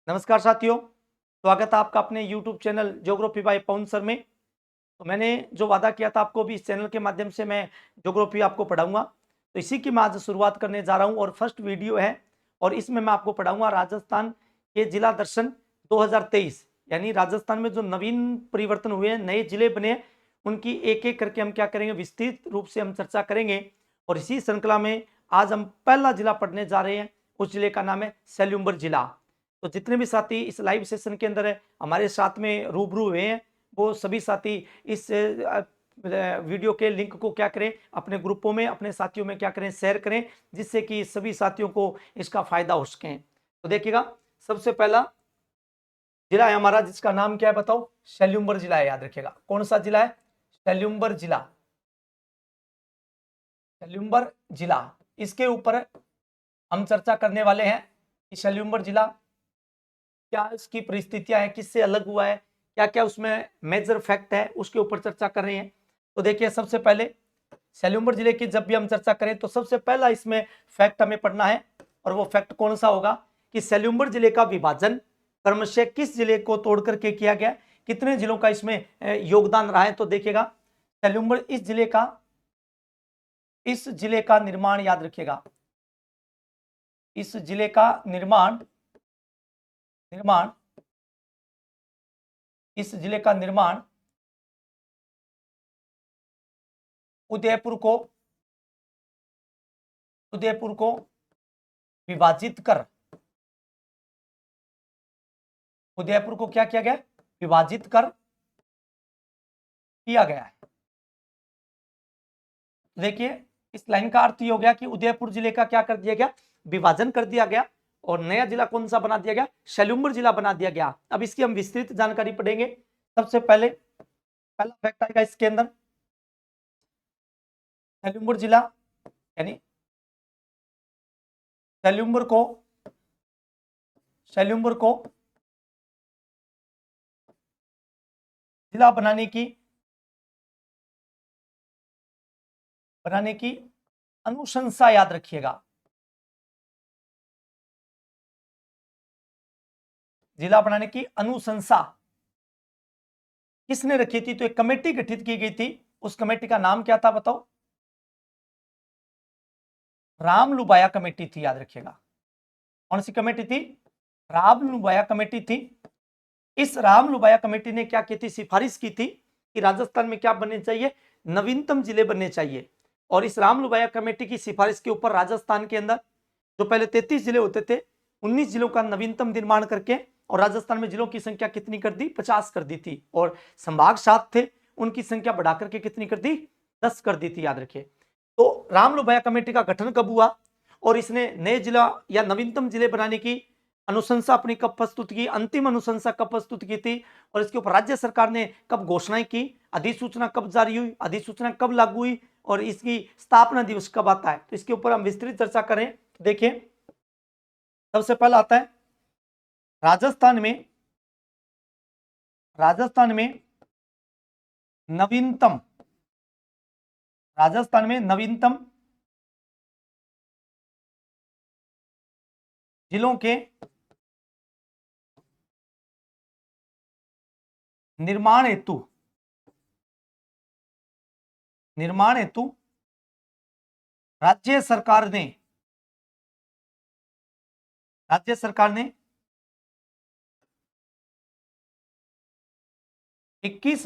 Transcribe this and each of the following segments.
नमस्कार साथियों, स्वागत है आपका अपने YouTube चैनल ज्योग्राफी बाय पवन सर में। तो मैंने जो वादा किया था आपको भी इस चैनल के माध्यम से मैं ज्योग्राफी आपको पढ़ाऊंगा, तो इसी की मैं आज शुरुआत करने जा रहा हूं और फर्स्ट वीडियो है और इसमें मैं आपको पढ़ाऊंगा राजस्थान के जिला दर्शन 2023। यानी राजस्थान में जो नवीन परिवर्तन हुए हैं, नए जिले बने हैं, उनकी एक एक करके हम क्या करेंगे, विस्तृत रूप से हम चर्चा करेंगे। और इसी श्रृंखला में आज हम पहला जिला पढ़ने जा रहे हैं। उस जिले का नाम है सेल्युम्बर जिला। तो जितने भी साथी इस लाइव सेशन के अंदर है हमारे साथ में रूबरू हुए हैं, वो सभी साथी इस वीडियो के लिंक को क्या करें, अपने ग्रुपों में अपने साथियों में क्या करें, शेयर करें, जिससे कि सभी साथियों को इसका फायदा हो सके। तो देखिएगा, सबसे पहला जिला है हमारा, जिसका नाम क्या है बताओ, सेल्युम्बर जिला है। याद रखिएगा, कौन सा जिला है? सेल्युम्बर जिला। सेल्युम्बर जिला, इसके ऊपर हम चर्चा करने वाले हैं कि सेल्युम्बर जिला क्या इसकी परिस्थितियां हैं, किससे अलग हुआ है, क्या क्या उसमें मेजर फैक्ट है, उसके ऊपर चर्चा कर रहे हैं। तो देखिए, सबसे पहले सेल्युम्बर जिले की जब भी हम चर्चा करें तो सबसे पहला इसमें फैक्ट हमें पढ़ना है, और वो फैक्ट कौन सा होगा कि सेल्युम्बर जिले का विभाजन क्रमशः किस जिले को तोड़ करके किया गया, कितने जिलों का इसमें योगदान रहा है। तो देखिएगा, सेल्युम्बर इस जिले का निर्माण, याद रखिएगा, इस जिले का निर्माण इस जिले का निर्माण उदयपुर को विभाजित कर, उदयपुर को क्या किया गया, विभाजित कर किया गया है। देखिए, इस लाइन का अर्थ ये हो गया कि उदयपुर जिले का क्या कर दिया गया, विभाजन कर दिया गया, और नया जिला कौन सा बना दिया गया, सेल्युम्बर जिला बना दिया गया। अब इसकी हम विस्तृत जानकारी पढ़ेंगे। सबसे पहले पहला फैक्ट आएगा इसके अंदर, सेल्युम्बर जिला यानी सेल्युम्बर को जिला बनाने की अनुशंसा, याद रखिएगा, जिला बनाने की अनुशंसा किसने रखी थी? तो एक कमेटी गठित की गई थी। उस कमेटी का नाम क्या था बताओ? रामलुबाया कमेटी थी। याद रखिएगा, कौन सी कमेटी थी? रामलुबाया कमेटी थी। इस रामलुबाया कमेटी ने क्या की थी, सिफारिश की थी कि राजस्थान में क्या बनने चाहिए, नवीनतम जिले बनने चाहिए। और इस रामलुबाया कमेटी की सिफारिश के ऊपर राजस्थान के अंदर जो पहले 33 जिले होते थे, 19 जिलों का नवीनतम निर्माण करके, और राजस्थान में जिलों की संख्या कितनी कर दी, 50 कर दी थी। और संभाग 7 थे, उनकी संख्या बढ़ाकर के कितनी कर दी, 10 कर दी थी। याद रखिए। तो रामलुबाया कमेटी का गठन कब हुआ, और इसने नए जिला या नवीनतम जिले बनाने की अनुशंसा अपनी कब प्रस्तुत की, अंतिम अनुशंसा कब प्रस्तुत की थी, और इसके ऊपर राज्य सरकार ने कब घोषणाएं की, अधिसूचना कब जारी हुई, अधिसूचना कब लागू हुई, और इसकी स्थापना दिवस कब आता है, तो इसके ऊपर हम विस्तृत चर्चा करें। देखिए, सबसे पहला आता है राजस्थान में नवीनतम जिलों के निर्माण हेतु राज्य सरकार ने 21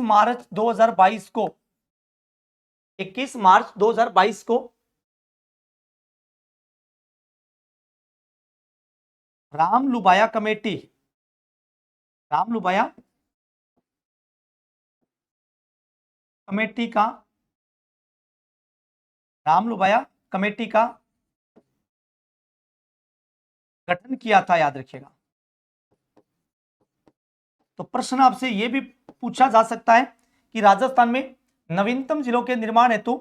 मार्च 2022 को रामलुबाया कमेटी का गठन किया था। याद रखिएगा। तो प्रश्न आपसे यह भी पूछा जा सकता है कि राजस्थान में नवीनतम जिलों के निर्माण हेतु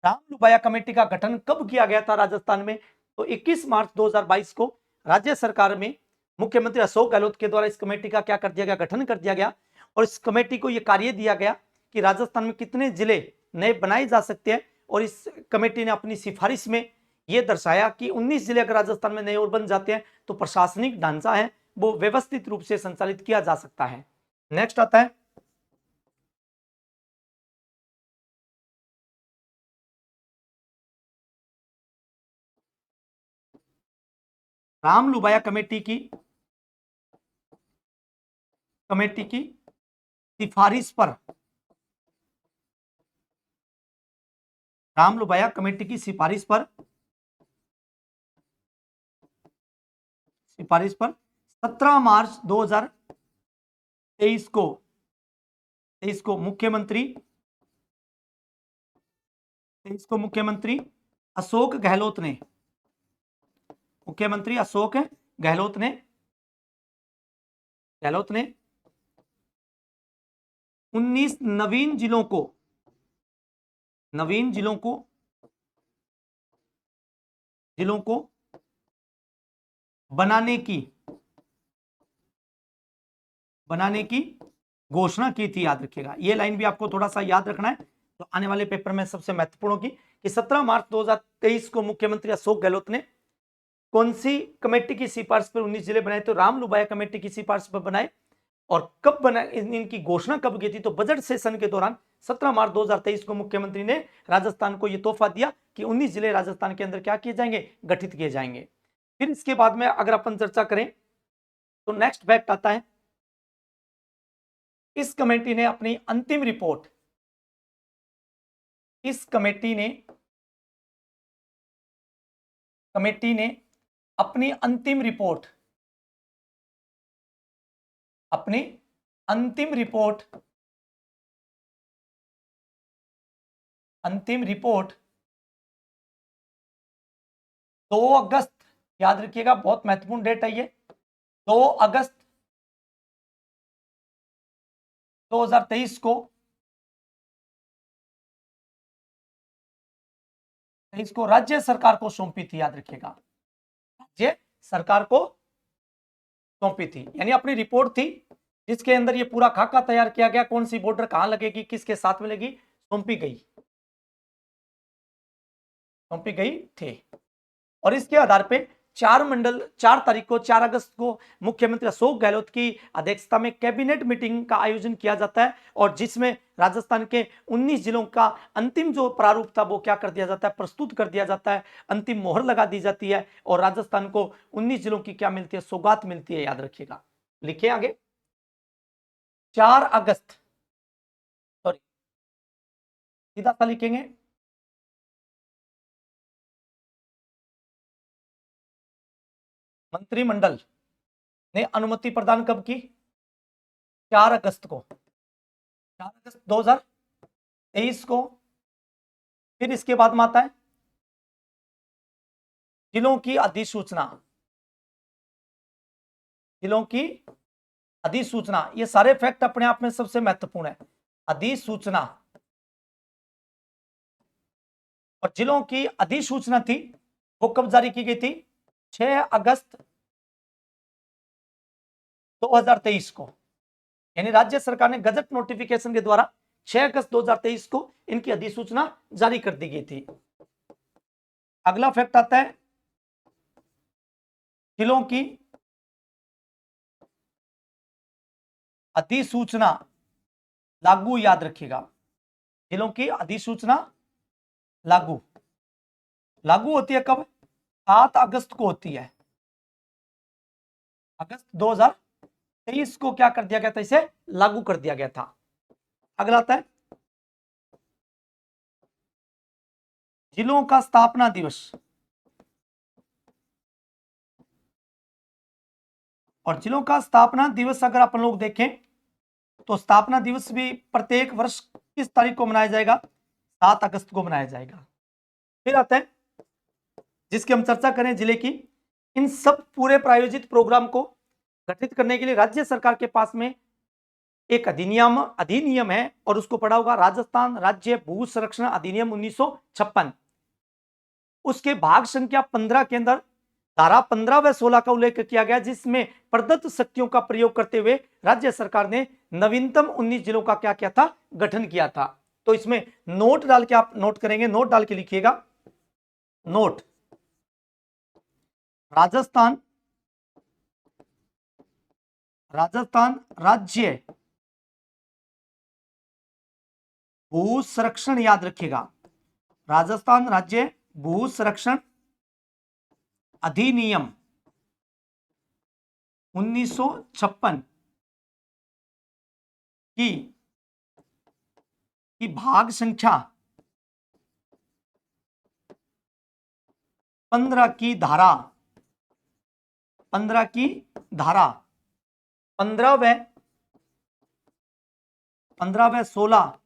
रामलुबाया कमेटी का गठन कब किया गया था राजस्थान में? तो 21 मार्च 2022 को राज्य सरकार में मुख्यमंत्री अशोक गहलोत के द्वारा इस कमेटी का क्या कर दिया गया, गठन कर दिया गया। और इस कमेटी को यह कार्य दिया गया कि राजस्थान में कितने जिले नए बनाए जा सकते हैं। और इस कमेटी ने अपनी सिफारिश में यह दर्शाया कि 19 जिले अगर राजस्थान में नए और बन जाते हैं तो प्रशासनिक ढांचा है वो व्यवस्थित रूप से संचालित किया जा सकता है। नेक्स्ट आता है रामलुबाया कमेटी की सिफारिश पर, रामलुबाया कमेटी की सिफारिश पर 17 मार्च 2023 को मुख्यमंत्री अशोक गहलोत ने 19 नवीन जिलों को बनाने की घोषणा की थी। याद रखिएगा, ये लाइन भी आपको थोड़ा सा याद रखना है, तो आने वाले पेपर में सबसे महत्वपूर्ण होगी कि 17 मार्च 2023 को मुख्यमंत्री अशोक गहलोत ने कौन सी कमेटी की सिफारिश पर 19 जिले बनाए, तो रामलुबाया कमेटी की सिफारिश पर बनाए। और कब बनाए, इनकी घोषणा कब की थी, तो बजट सेशन के दौरान 17 मार्च 2023 को मुख्यमंत्री ने राजस्थान को यह तोहफा दिया कि 19 जिले राजस्थान के अंदर क्या किए जाएंगे, गठित किए जाएंगे। फिर इसके बाद में अगर अपन चर्चा करें तो नेक्स्ट फैक्ट आता है, इस कमेटी ने अपनी अंतिम रिपोर्ट अपनी अंतिम रिपोर्ट 2 अगस्त, याद रखिएगा बहुत महत्वपूर्ण डेट है ये, 2 अगस्त 2023 को राज्य सरकार को सौंपी थी। याद रखिएगा, राज्य सरकार को सौंपी थी, यानी अपनी रिपोर्ट थी जिसके अंदर ये पूरा खाका तैयार किया गया, कौन सी बॉर्डर कहां लगेगी, किसके साथ मिलेगी, सौंपी गई थी। और इसके आधार पे 4 अगस्त को मुख्यमंत्री अशोक गहलोत की अध्यक्षता में कैबिनेट मीटिंग का आयोजन किया जाता है, और जिसमें राजस्थान के 19 जिलों का अंतिम जो प्रारूप था वो क्या कर दिया जाता है, प्रस्तुत कर दिया जाता है, अंतिम मोहर लगा दी जाती है, और राजस्थान को 19 जिलों की क्या मिलती है, सौगात मिलती है। याद रखिएगा, लिखिए आगे 4 अगस्त, सॉरी सीधा सा लिखेंगे, मंत्रिमंडल ने अनुमति प्रदान कब की, 4 अगस्त 2023 को। फिर इसके बाद में आता है जिलों की अधिसूचना, ये सारे फैक्ट अपने आप में सबसे महत्वपूर्ण है। अधिसूचना, और जिलों की अधिसूचना थी वो कब जारी की गई थी, 6 अगस्त 2023 को, यानी राज्य सरकार ने गजट नोटिफिकेशन के द्वारा 6 अगस्त 2023 को इनकी अधिसूचना जारी कर दी गई थी। अगला फैक्ट आता है जिलों की अधिसूचना लागू, याद रखिएगा, जिलों की अधिसूचना लागू होती है कब, 7 अगस्त को होती है। अगस्त 2023 को क्या कर दिया गया था, इसे लागू कर दिया गया था। अगला आता है जिलों का स्थापना दिवस, और जिलों का स्थापना दिवस अगर अपन लोग देखें तो स्थापना दिवस भी प्रत्येक वर्ष किस तारीख को मनाया जाएगा, 7 अगस्त को मनाया जाएगा। फिर आता है जिसकी हम चर्चा करें जिले की, इन सब पूरे प्रायोजित प्रोग्राम को गठित करने के लिए राज्य सरकार के पास में एक अधिनियम है, और उसको पढ़ा होगा, राजस्थान राज्य भू संरक्षण अधिनियम 1956। उसके भाग संख्या 15 के अंदर धारा 15 व 16 का उल्लेख किया गया, जिसमें प्रदत्त शक्तियों का प्रयोग करते हुए राज्य सरकार ने नवीनतम 19 जिलों का क्या किया था, गठन किया था। तो इसमें नोट डाल के आप नोट करेंगे, नोट डाल के लिखिएगा, नोट राजस्थान राजस्थान राज्य भू संरक्षण, याद रखिएगा, राजस्थान राज्य भू संरक्षण अधिनियम 1956 की भाग संख्या 15 की धारा 15 की धारा 15 व 16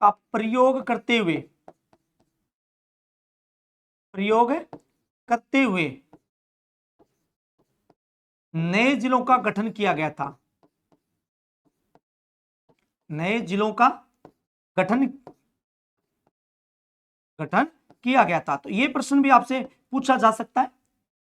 का प्रयोग करते हुए नए जिलों का गठन किया गया था। नए जिलों का गठन किया गया था। तो यह प्रश्न भी आपसे पूछा जा सकता है,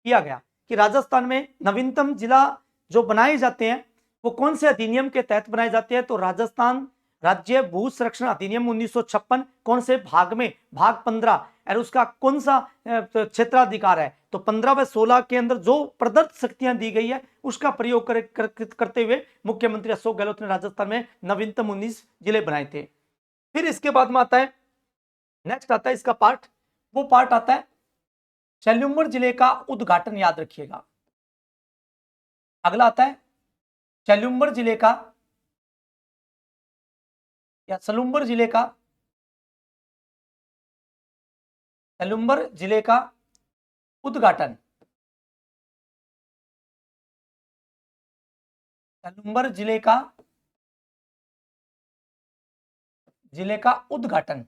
किया गया कि राजस्थान में नवीनतम जिला जो बनाए जाते हैं वो कौन से अधिनियम के तहत बनाए जाते हैं। तो राजस्थान राज्य भू संरक्षण अधिनियम 1956 कौन से भाग में, भाग 15, और उसका कौन सा क्षेत्राधिकार है। तो 15 व 16 के अंदर जो प्रदत्त शक्तियां दी गई है उसका प्रयोग करते हुए मुख्यमंत्री अशोक गहलोत ने राजस्थान में नवीनतम 19 जिले बनाए थे। फिर इसके बाद में आता है, नेक्स्ट आता है इसका पार्ट, वो पार्ट आता है सेल्यूमर जिले का उद्घाटन, याद रखिएगा। अगला आता है सेल्यूमर जिले का या सलूम्बर जिले का, सेल्यूमर जिले का उद्घाटन, सेल्यूमर जिले का उद्घाटन।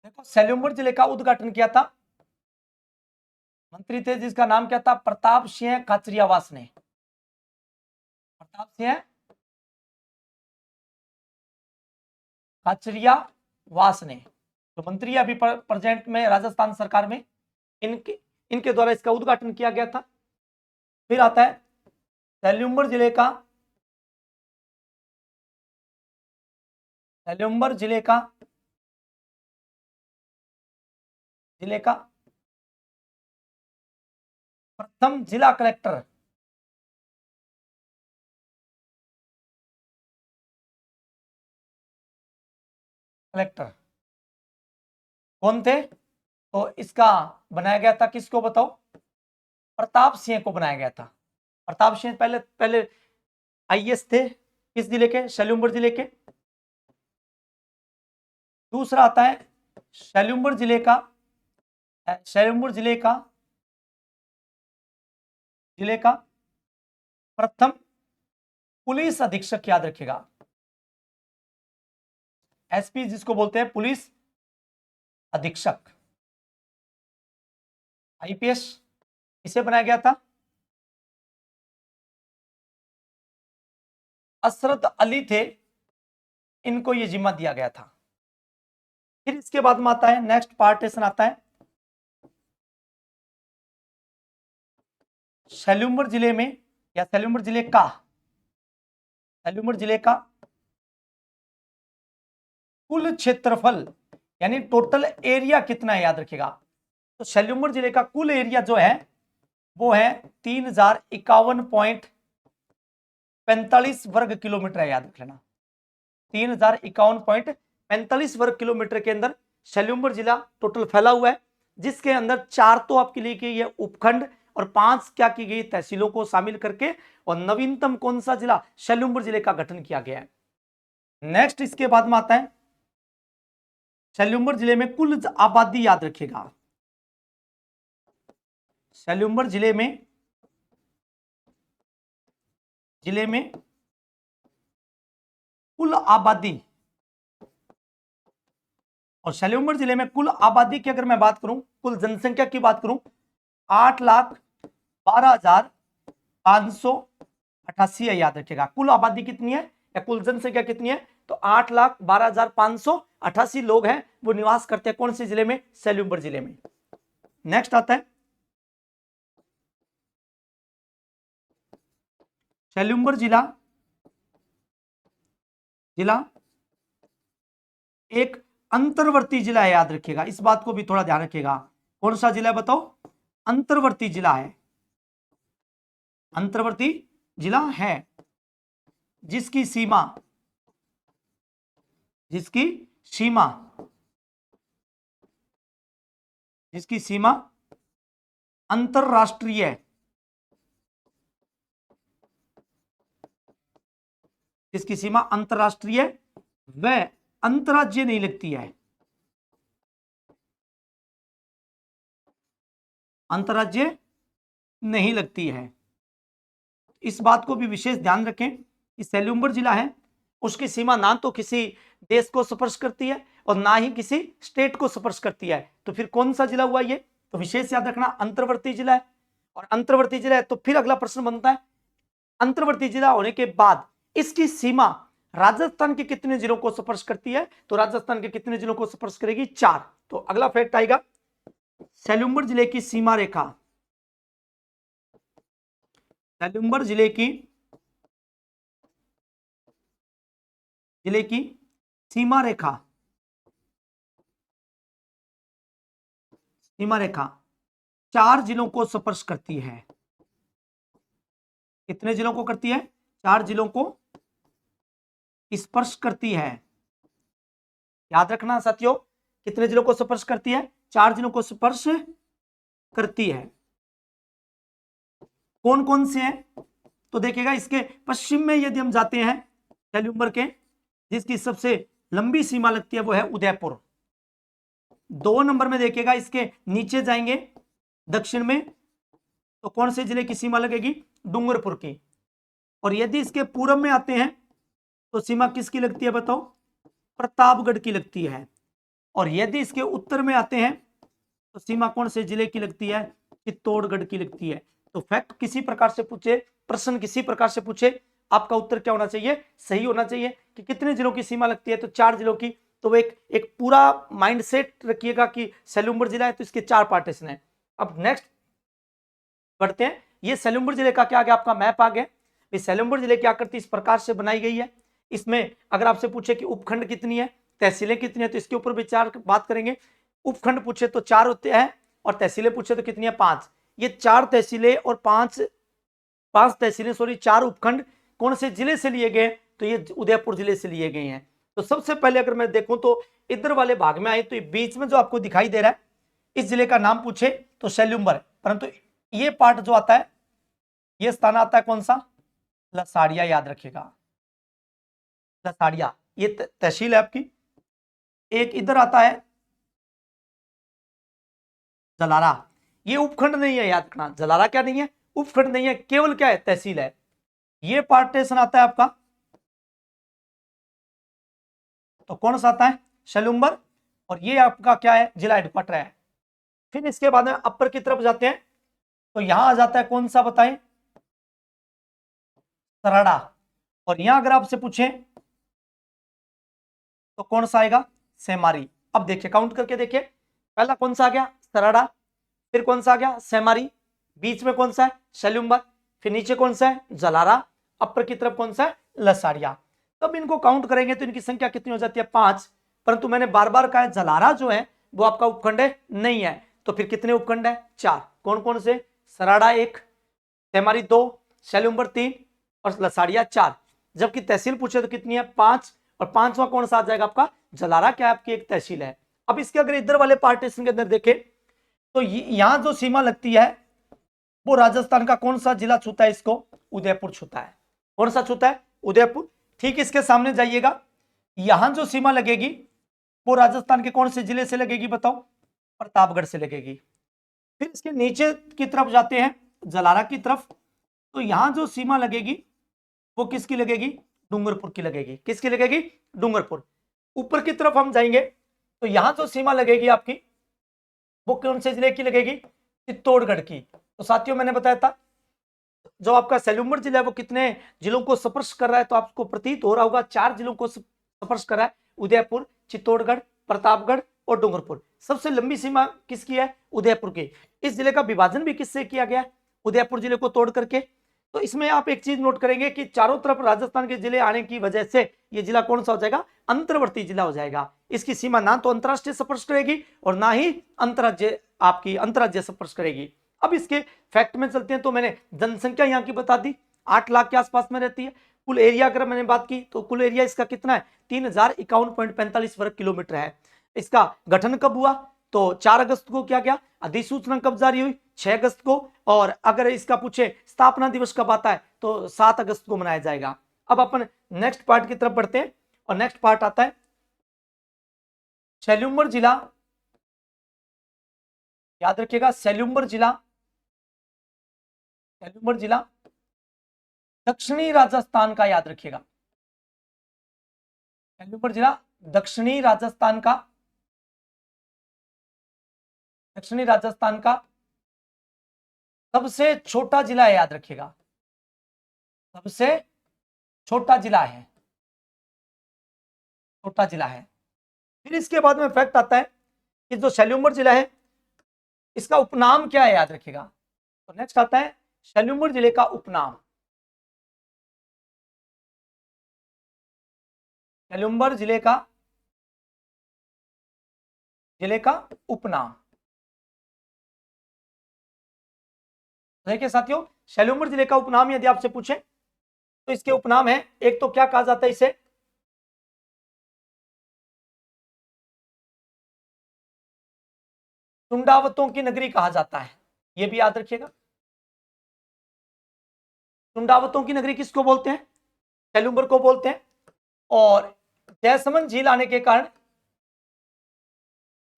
देखो सेल्यूमर जिले का उद्घाटन किया था, मंत्री थे जिसका नाम क्या था, प्रताप सिंह खाचरियावास ने। प्रताप सिंह खाचरियावास ने तो मंत्री अभी प्रेजेंट में राजस्थान सरकार में, इनके द्वारा इसका उद्घाटन किया गया था। फिर आता है सेल्यूमर जिले का प्रथम जिला कलेक्टर, कौन थे। तो इसका बनाया गया था किसको बताओ, प्रताप सिंह को बनाया गया था। प्रताप सिंह पहले आईएएस थे किस जिले के, सेल्यूमर जिले के। दूसरा आता है सेल्यूमर जिले का प्रथम पुलिस अधीक्षक, याद रखिएगा, एसपी जिसको बोलते हैं पुलिस अधीक्षक, आईपीएस, इसे बनाया गया था। असरद अली थे, इनको यह जिम्मा दिया गया था। फिर इसके बाद में आता है नेक्स्ट पार्टीशन आता है सेल्यूमर जिले में या सेल्यूमर जिले का कुल क्षेत्रफल, यानी टोटल एरिया कितना है, याद रखिएगा। तो सेल्यूमर जिले का कुल एरिया जो है वो है 3051.45 वर्ग किलोमीटर है, याद रख लेना। 3051.45 वर्ग किलोमीटर के अंदर सेल्यूमर जिला टोटल फैला हुआ है, जिसके अंदर 4 तो आपके लिए की है उपखंड और 5 क्या की गई तहसीलों को शामिल करके, और नवीनतम कौन सा जिला, सेल्यूमर जिले का गठन किया गया है। नेक्स्ट इसके बाद में आता है सेल्यूमर जिले में कुल आबादी, याद रखिएगा। सेल्यूमर जिले में कुल आबादी, और सेल्यूमर जिले में कुल आबादी की अगर मैं बात करूं, कुल जनसंख्या की बात करूं, 8,12,588 है, याद रखिएगा। कुल आबादी कितनी है या कुल जनसंख्या कितनी है, तो 8,12,588 लोग हैं, वो निवास करते हैं कौन से जिले में, सेल्यूमर जिले में। नेक्स्ट आता है सेल्यूमर जिला एक अंतर्वर्ती जिला है, याद रखिएगा, इस बात को भी थोड़ा ध्यान रखिएगा। कौन सा जिला है बताओ? अंतर्वर्ती जिला है, अंतर्वर्ती जिला है, जिसकी सीमा जिसकी सीमा जिसकी सीमा अंतरराष्ट्रीय जिसकी सीमा अंतरराष्ट्रीय व अंतरराज्यीय नहीं लगती है, अंतरराज्यीय नहीं लगती है। इस बात को भी विशेष ध्यान रखें कि सेल्यूम्बर जिला है, उसकी सीमा ना तो किसी देश को स्पर्श करती है और ना ही किसी स्टेट को स्पर्श करती है। तो फिर कौन सा जिला हुआ ये? तो विशेष याद रखना अंतर्वर्ती जिला है। और अंतर्वर्ती जिला है तो फिर अगला प्रश्न बनता है, अंतर्वर्ती जिला होने के बाद इसकी सीमा राजस्थान के कितने जिलों को स्पर्श करती है? तो राजस्थान के कितने जिलों को स्पर्श करेगी? 4। तो अगला फैक्ट आएगा, सेल्यूम्बर जिले की सीमा रेखा, सेल्यूम्बर जिले की सीमा रेखा 4 जिलों को स्पर्श करती है। कितने जिलों को करती है? 4 जिलों को स्पर्श करती है। याद रखना साथियों, कितने जिलों को स्पर्श करती है? 4 जिलों को स्पर्श करती है। कौन कौन से हैं? तो देखिएगा, इसके पश्चिम में यदि हम जाते हैं सेल्यूम्बर के, जिसकी सबसे लंबी सीमा लगती है वो है उदयपुर। 2 नंबर में देखिएगा, इसके नीचे जाएंगे दक्षिण में तो कौन से जिले की सीमा लगेगी? डूंगरपुर की। और यदि इसके पूर्व में आते हैं तो सीमा किसकी लगती है बताओ? प्रतापगढ़ की लगती है। और यदि इसके उत्तर में आते हैं तो सीमा कौन से जिले की लगती है? चित्तौड़गढ़ की लगती है। तो फैक्ट किसी प्रकार से पूछे, प्रश्न किसी प्रकार से पूछे, आपका उत्तर क्या होना चाहिए? सही होना चाहिए कि कितने जिलों की सीमा लगती है? तो 4 जिलों की। तो एक पूरा माइंडसेट रखिएगा कि सेल्यूम्बर जिला है तो इसके 4 पार्टीशन है। अब नेक्स्ट बढ़ते हैं, ये सेल्यूम्बर जिले का क्या आ गया? आपका मैप आ गया। इस सेल्यूम्बर जिले की आकृति इस प्रकार से बनाई गई है। इसमें अगर आपसे पूछे कि उपखंड कितनी है, तहसीलें कितनी है, तो इसके ऊपर विचार बात करेंगे। उपखंड पूछे तो 4 होते हैं और तहसीलें पूछे तो कितनी है? 5। ये 4 तहसीलें और 5 तहसीलें, सॉरी 4 उपखंड कौन से जिले से लिए गए? तो ये उदयपुर जिले से लिए गए हैं। तो सबसे पहले अगर मैं देखूं तो इधर वाले भाग में आए तो ये बीच में जो आपको दिखाई दे रहा है, इस जिले का नाम पूछे तो सेल्यूम्बर है, परंतु ये पार्ट जो आता है, ये स्थान आता है कौन सा? लसाड़िया। याद रखिएगा, लसाड़िया ये तहसील है आपकी। एक इधर आता है जलारा, ये उपखंड नहीं है, याद रखना। जलारा क्या नहीं है? उपखंड नहीं है, केवल क्या है? तहसील है। ये पार्टीशन आता है आपका, तो कौन सा आता है? सेल्यूम्बर। और ये आपका क्या है? जिला हेडक्वार्टर है। फिर इसके बाद में अपर की तरफ जाते हैं तो यहां आ जाता है कौन सा बताएं? सराड़ा। और यहां अगर आपसे पूछें तो कौन सा आएगा? सेमारी। अब देखिए, काउंट करके देखिए, पहला कौन सा आ गया? सराड़ा। फिर कौन सा आ गया? सेमारी। बीच में कौन सा है? सेल्यूम्बर। फिर नीचे कौन सा है? जलारा। अपर की तरफ कौन सा है? लसाड़िया। तब इनको काउंट करेंगे तो इनकी संख्या कितनी हो जाती है? 5। परंतु मैंने बार बार कहा है, जलारा जो है वो आपका उपखंड है नहीं है। तो फिर कितने उपखंड है? 4। कौन कौन से? सराड़ा 1, सेमारी 2, सेल्यूम्बर 3 और लसाड़िया 4। जबकि तहसील पूछे तो कितनी है? 5। और 5वां कौन सा आ जाएगा आपका? जलारा। क्या आपकी एक तहसील है। अब इसके अगर इधर वाले पार्टीशन के अंदर देखें तो यहां जो सीमा लगती है वो राजस्थान का कौन सा जिला छूता है? इसको उदयपुर छूता है। कौन सा छूता है? उदयपुर। ठीक इसके सामने जाइएगा, यहां जो सीमा लगेगी वो राजस्थान के कौन से जिले से लगेगी बताओ? प्रतापगढ़ से लगेगी। फिर इसके नीचे की तरफ जाते हैं जलारा की तरफ, तो यहां जो सीमा लगेगी वो किसकी लगेगी? डूंगरपुर की लगेगी। किसकी लगेगी? डूंगरपुर। ऊपर की तरफ हम जाएंगे तो यहां जो सीमा लगेगी आपकी वो कौन से जिले की लगेगी? चित्तौड़गढ़ की। तो साथियों मैंने बताया था जो आपका सेल्यूम्बर जिला है वो कितने जिलों को स्पर्श कर रहा है? तो आपको प्रतीत हो रहा होगा 4 जिलों को स्पर्श कर रहा है, उदयपुर, चित्तौड़गढ़, प्रतापगढ़ और डूंगरपुर। सबसे लंबी सीमा किसकी है? उदयपुर की। इस जिले का विभाजन भी किससे किया गया? उदयपुर जिले को तोड़ करके। तो इसमें आप एक चीज नोट करेंगे कि चारों तरफ राजस्थान के जिले आने की वजह से यह जिला कौन सा हो जाएगा? अंतर्वर्ती जिला हो जाएगा। इसकी सीमा ना तो अंतरराष्ट्रीय स्पर्श करेगी और ना ही अंतरराज्य आपकी अंतर्राज्यीय स्पर्श करेगी। अब इसके फैक्ट में चलते हैं। तो मैंने जनसंख्या यहाँ की बता दी, 8 लाख के आसपास में रहती है। कुल एरिया अगर मैंने बात की तो कुल एरिया इसका कितना है, 3051.45 वर्ग किलोमीटर है। इसका गठन कब हुआ, तो 4 अगस्त को क्या गया, अधिसूचना कब जारी हुई, 6 अगस्त को। और अगर इसका पूछे स्थापना दिवस कब आता है, तो 7 अगस्त को मनाया जाएगा। अब अपन नेक्स्ट पार्ट की तरफ बढ़ते हैं, और नेक्स्ट पार्ट आता है सेल्यूमर जिला। याद रखिएगा, सेल्यूमर जिला, सेल्यूमर जिला दक्षिणी राजस्थान का, याद रखिएगा, सेल्यूमर जिला दक्षिणी राजस्थान का, दक्षिणी राजस्थान का सबसे छोटा जिला है, याद रखिएगा, सबसे छोटा जिला है, छोटा जिला है। फिर इसके बाद में फैक्ट आता है कि जो सेल्यूमर जिला है इसका उपनाम क्या है, याद रखिएगा। तो नेक्स्ट आता है सेल्यूमर जिले का उपनाम, सेल्यूमर जिले का उपनाम। देखिए साथियों, सेल्यूमर जिले का उपनाम यदि आपसे पूछे तो इसके उपनाम है, एक तो क्या कहा जाता है इसे, चुंडावतों की नगरी कहा जाता है, यह भी याद रखिएगा। चुंडावतों की नगरी किसको बोलते हैं, सेल्यूमर को बोलते हैं। और जयसमंद झील आने के कारण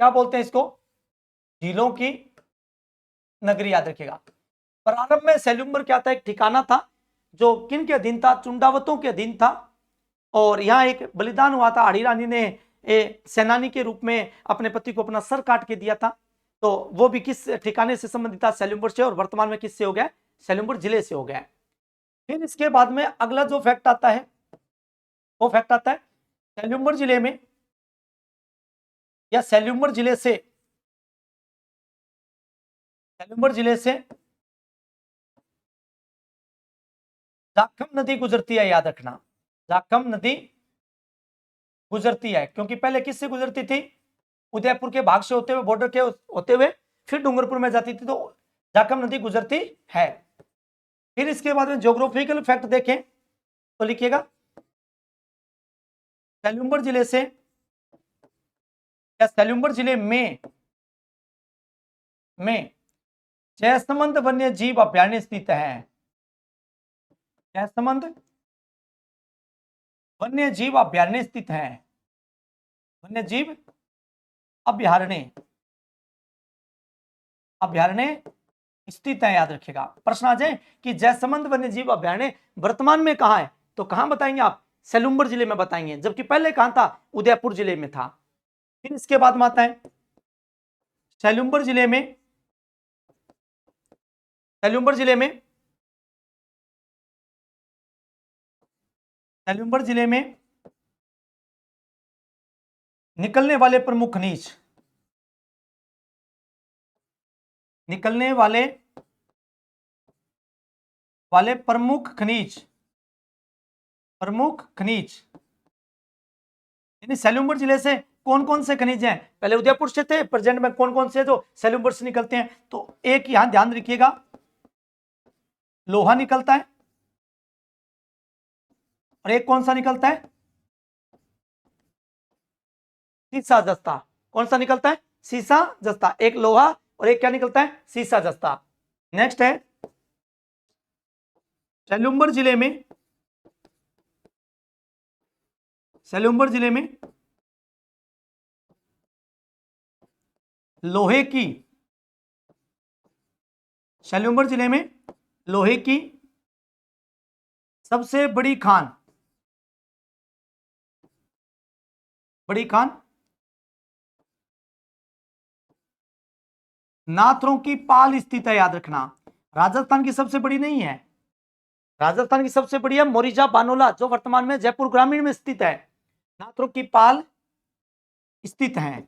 क्या बोलते हैं इसको, झीलों की नगरी, याद रखिएगा। प्रारंभ में सेल्यूमर क्या था, एक ठिकाना था जो किन के अधीन था, चुंडावतों के अधीन था। और यहाँ एक बलिदान हुआ था, आड़ी रानी ने सेनानी के रूप में अपने पति को अपना सर काट के दिया था। तो वो भी किस ठिकाने से संबंधित था, सेल्यूमर से, और वर्तमान में किससे हो गया, सेल्यूमर जिले से हो गया। फिर इसके बाद में अगला जो फैक्ट आता है वो फैक्ट आता है सेल्यूमर जिले में, या सेल्यूमर जिले से, सेल्यूमर जिले से जाखम नदी गुजरती है, याद रखना, जाखम नदी गुजरती है। क्योंकि पहले किससे गुजरती थी, उदयपुर के भाग से होते हुए, बॉर्डर के होते हुए फिर डूंगरपुर में जाती थी, तो जाखम नदी गुजरती है। फिर इसके बाद में ज्योग्राफिकल फैक्ट देखें तो लिखिएगा, सेल्यूमर जिले से, या सेल्यूमर जिले में जयसमंद वन्य जीव अभ्यारण्य स्थित है, जयसमंद वन्य जीव अभ्यारण्य स्थित है, वन्य जीव अभ्यारण्य, अभ्यारण्य स्थित है, याद रखिएगा। प्रश्न आ जाए कि जयसमंद वन्य जीव अभ्यारण्य वर्तमान में कहां है, तो कहां बताएंगे आप, सेल्यूमर जिले में बताएंगे, जबकि पहले कहां था, उदयपुर जिले में था। फिर इसके बाद में आता है सेल्यूमर जिले में, सेल्यूमर जिले में, सेल्यूमर जिले में निकलने वाले प्रमुख खनिज, निकलने वाले प्रमुख खनिज, प्रमुख खनिज, यानी सेल्यूमर जिले से कौन कौन से खनिज हैं, पहले उदयपुर से थे, प्रेजेंट में कौन कौन से जो सेल्यूमर से निकलते हैं। तो एक यहां ध्यान रखिएगा, लोहा निकलता है, और एक कौन सा निकलता है, सीसा जस्ता। कौन सा निकलता है, सीसा जस्ता। एक लोहा और एक क्या निकलता है, सीसा जस्ता। नेक्स्ट है सेल्यूमर जिले में, सेल्यूमर जिले में लोहे की, सेल्यूमर जिले में लोहे की सबसे बड़ी खान, बड़ी खान नाथरों की पाल स्थित है, याद रखना। राजस्थान की सबसे बड़ी नहीं है, राजस्थान की सबसे बड़ी है मोरिजा बानोला, जो वर्तमान में जयपुर ग्रामीण में स्थित है। नाथरों की पाल स्थित है,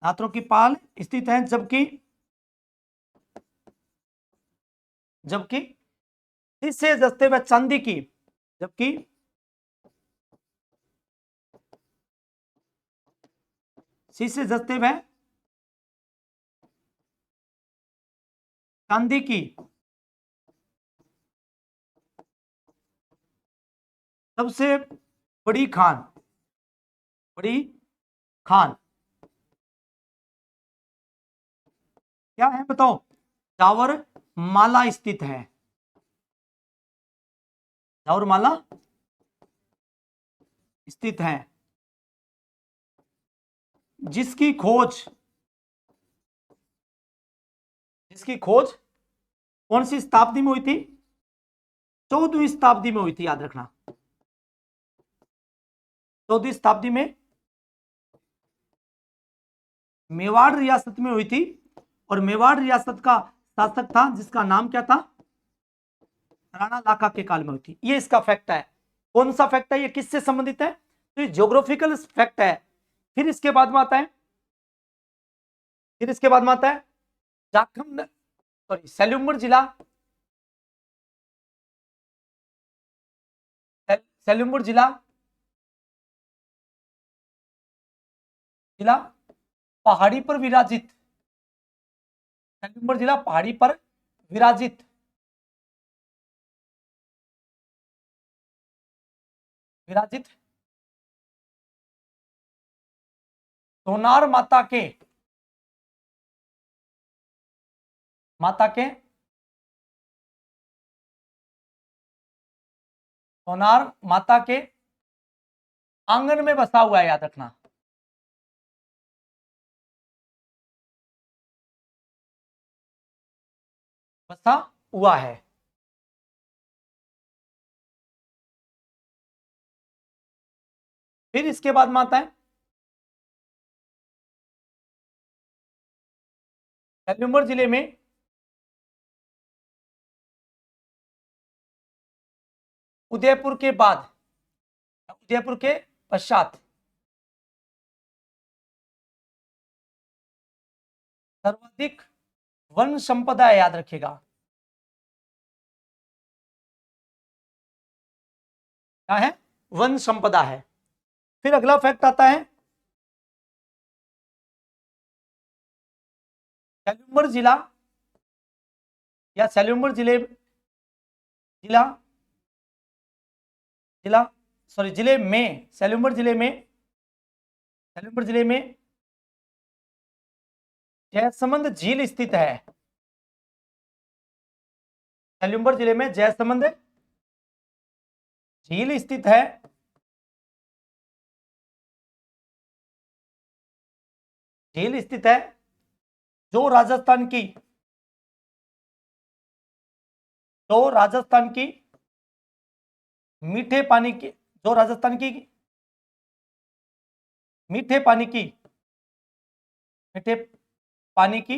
नाथरों की पाल स्थित है। जबकि इससे जस्ते में चांदी की, जबकि शीशे जस्ते में चांदी की सबसे बड़ी खान, बड़ी खान क्या है बताओ? जावर माला स्थित है, जावर माला स्थित है, जिसकी खोज, जिसकी खोज कौन सी शताब्दी में हुई थी? 14वीं शताब्दी में हुई थी, याद रखना, 14वीं शताब्दी में मेवाड़ रियासत में हुई थी। और मेवाड़ रियासत का शासक था जिसका नाम क्या था? राणा लाखा के काल में हुई थी। ये इसका फैक्ट है। कौन सा फैक्ट है? ये किससे संबंधित है? तो ये ज्योग्राफिकल फैक्ट है। फिर इसके बाद में आता है, फिर इसके बाद में आता है जाखम, सॉरी, सेल्यूमर जिला, सेल्यूमर जिला, जिला पहाड़ी पर विराजित, सेल्यूमर जिला पहाड़ी पर विराजित, विराजित सोनार माता के, माता के सोनार माता के आंगन में बसा हुआ है, याद रखना। बसा हुआ है। फिर इसके बाद में आता है सेल्यूमर जिले में उदयपुर के बाद, उदयपुर के पश्चात सर्वाधिक वन संपदा है, याद रखिएगा। क्या है? वन संपदा है। फिर अगला फैक्ट आता है सेल्यूमर जिला या सेल्यूमर जिले, जिला, जिला, सॉरी, जिले में, सेल्यूमर जिले में, सेल्यूमर जिले में जयसमंद झील स्थित है। सेल्यूमर जिले में जयसमंद झील स्थित है, झील स्थित है, जो राजस्थान की, जो राजस्थान की मीठे पानी की, जो राजस्थान की मीठे पानी की, मीठे पानी की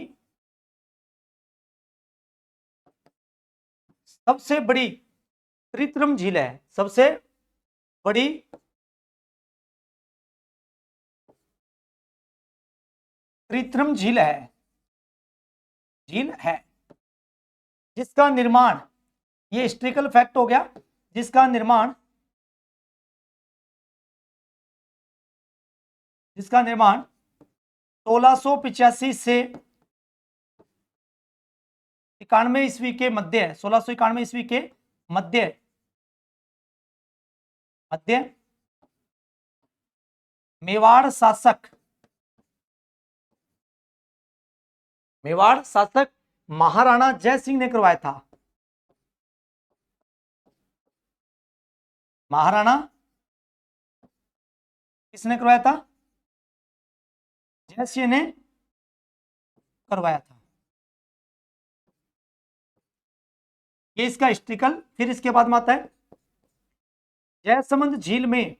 सबसे बड़ी कृत्रिम झील है, सबसे बड़ी कृत्रिम झील है, झील है, जिसका निर्माण, ये हिस्ट्रिकल फैक्ट हो गया, जिसका निर्माण, जिसका निर्माण 1685 से 91 ईस्वी के मध्य, 1691 ईस्वी के मध्य, मध्य मेवाड़ शासक, मेवाड़ शासक महाराणा जय सिंह ने करवाया था। महाराणा किसने करवाया था? जय सिंह ने करवाया था। ये इसका हिस्ट्रिकल। फिर इसके बाद में आता है जयसमंद झील में,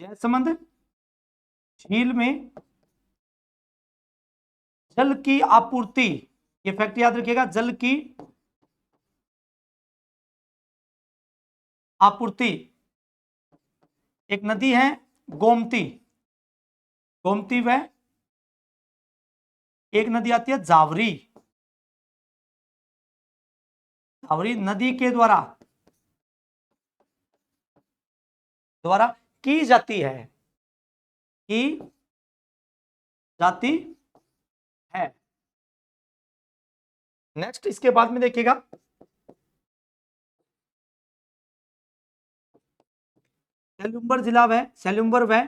जयसमंद झील में जल की आपूर्ति, ये फैक्ट याद रखिएगा, जल की आपूर्ति, एक नदी है गोमती, गोमती, वह एक नदी आती है जावरी, जावरी नदी के द्वारा, द्वारा की जाती है, की जाती है। नेक्स्ट इसके बाद में देखिएगा, सेल्युम्बर जिला व सेल्युम्बर व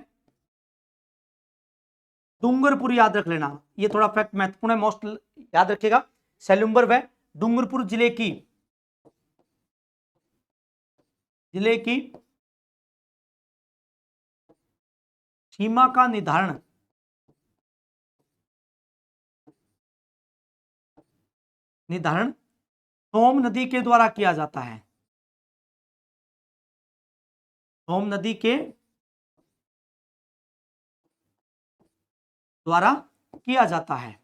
डूंगरपुर याद रख लेना, ये थोड़ा फैक्ट महत्वपूर्ण है, मोस्ट याद रखिएगा। सेल्युम्बर व डूंगरपुर जिले की सीमा का निर्धारण सोम नदी के द्वारा किया जाता है। सोम नदी के द्वारा किया जाता है।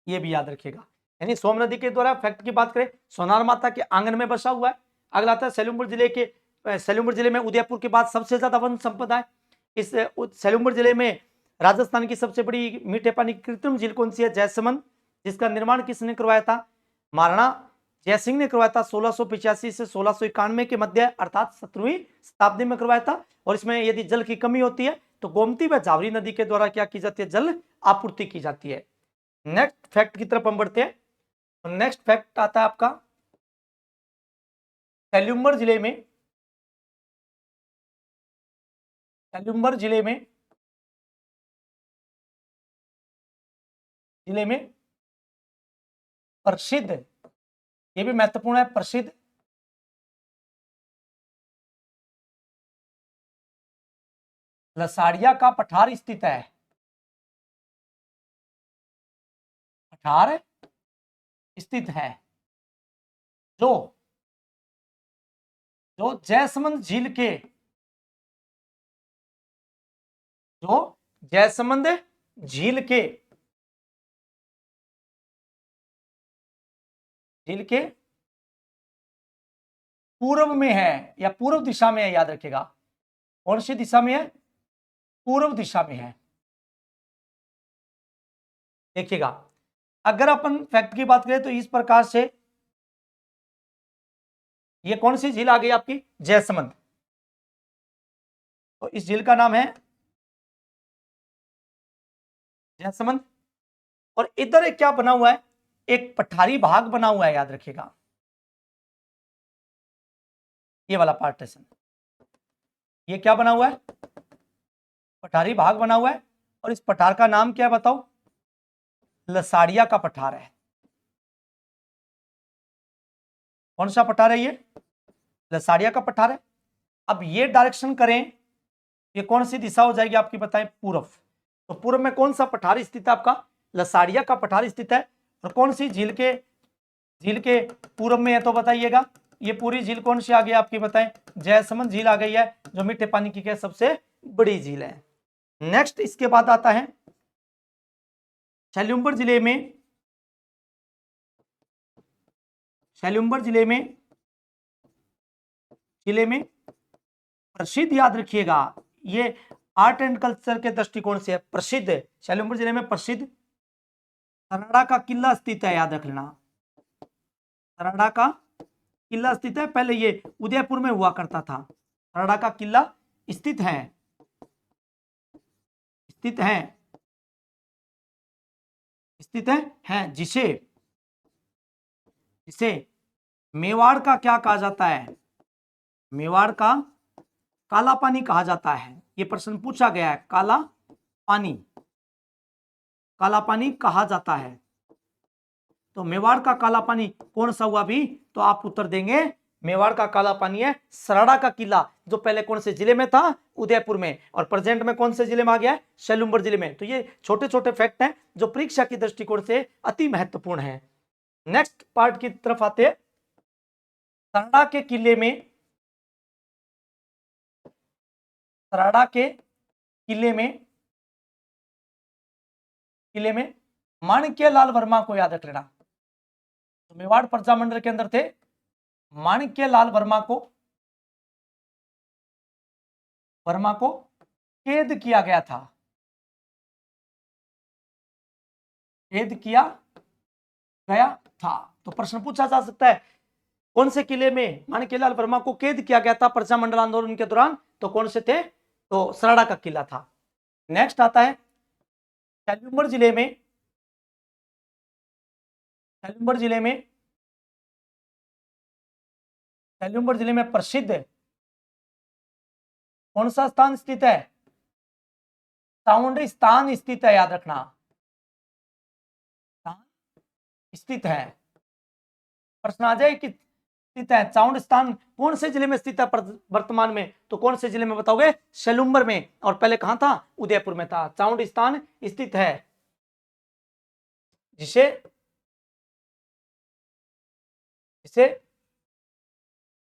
ये भी याद रखिएगा, यानी सोम नदी के द्वारा। फैक्ट की बात करें, सोनार माता के आंगन में बसा हुआ है। अगला आता है सेल्युम्बर जिले में उदयपुर के बाद सबसे ज्यादा वन संपदा है। इस सेल्युम्बर जिले में राजस्थान की सबसे बड़ी मीठे पानी की कृत्रिम झील कौन सी है? जयसमंद, जिसका निर्माण किसने करवाया था? महाराणा जयसिंह ने करवाया था 1685 से 1691 के मध्य, अर्थात 17वीं शताब्दी में करवाया था। और इसमें यदि जल की कमी होती है तो गोमती व झावरी नदी के द्वारा क्या की जाती है? जल आपूर्ति की जाती है। नेक्स्ट फैक्ट की तरफ हम बढ़ते हैं। तो नेक्स्ट फैक्ट आता है आपका, सेल्युम्बर जिले में प्रसिद्ध, ये भी महत्वपूर्ण है, प्रसिद्ध लसाड़िया का पठार स्थित है। पठार स्थित है जो जयसमंद झील के पूर्व में है या पूर्व दिशा में है, याद रखिएगा। कौन सी दिशा में है? पूर्व दिशा में है। देखिएगा, अगर अपन फैक्ट की बात करें तो इस प्रकार से, ये कौन सी झील आ गई आपकी? जयसमंद। तो इस झील का नाम है जयसमंद। और इधर एक क्या बना हुआ है? एक पठारी भाग बना हुआ है, याद रखिएगा। ये वाला पार्टीशन, ये क्या बना हुआ है? पठारी भाग बना हुआ है। और इस पठार का नाम क्या है बताओ? लसाड़िया का पठार है। कौन सा पठार है ये? लसाड़िया का पठार है। अब ये डायरेक्शन करें, ये कौन सी दिशा हो जाएगी आपकी बताएं? पूर्व। तो पूर्व में कौन सा पठार स्थित है आपका? लसाड़िया का पठार स्थित है। और कौन सी झील के पूर्व में है तो बताइएगा। ये पूरी झील कौन सी आ गई आपकी बताएं? जयसमंद झील आ गई है, जो मीठे पानी की क्या सबसे बड़ी झील है। नेक्स्ट इसके बाद आता है, सेल्युम्बर जिले में प्रसिद्ध, याद रखिएगा, ये आर्ट एंड कल्चर के दृष्टिकोण से प्रसिद्ध, सेल्युम्बर जिले में प्रसिद्ध सरड़ा का किला स्थित है, याद रख लेना। सरड़ा का किला स्थित है, पहले ये उदयपुर में हुआ करता था। सरड़ा का किला स्थित है जिसे मेवाड़ का क्या कहा जाता है? मेवाड़ का काला पानी कहा जाता है। ये प्रश्न पूछा गया है, काला पानी कहा जाता है। तो मेवाड़ का काला पानी कौन सा हुआ भी? तो आप उत्तर देंगे मेवाड़ का काला पानी है सरड़ा का किला, जो पहले कौन से जिले में था? उदयपुर में, और प्रेजेंट में कौन से जिले में आ गया है? सेल्युम्बर जिले में। तो ये छोटे छोटे फैक्ट हैं जो परीक्षा की दृष्टिकोण से अति महत्वपूर्ण है। नेक्स्ट पार्ट की तरफ आते हैं। सरड़ा के किले में माणिक्य लाल वर्मा को याद रख लेना। तो मेवाड़ प्रजामंडल के अंदर थे माणिक्य लाल वर्मा को कैद किया गया था। तो प्रश्न पूछा जा सकता है, कौन से किले में माणिक्य लाल वर्मा को कैद किया गया था प्रजामंडल आंदोलन के दौरान? तो कौन से थे? तो सरड़ा का किला था। नेक्स्ट आता है सैल्यूमर जिले में, सैल्यूमर जिले में, सैल्यूमर जिले में प्रसिद्ध कौन सा स्थान स्थित है? साउंड स्थान स्थित है, याद रखना, स्थान स्थित है। प्रश्न आ जाए कि स्थित है, चाउंड स्थान कौन से जिले में स्थित है वर्तमान में? तो कौन से जिले में बताओगे? सैल्यूमर में। और पहले कहां था? उदयपुर में था। चाउंड स्थान स्थित है, जिसे जिसे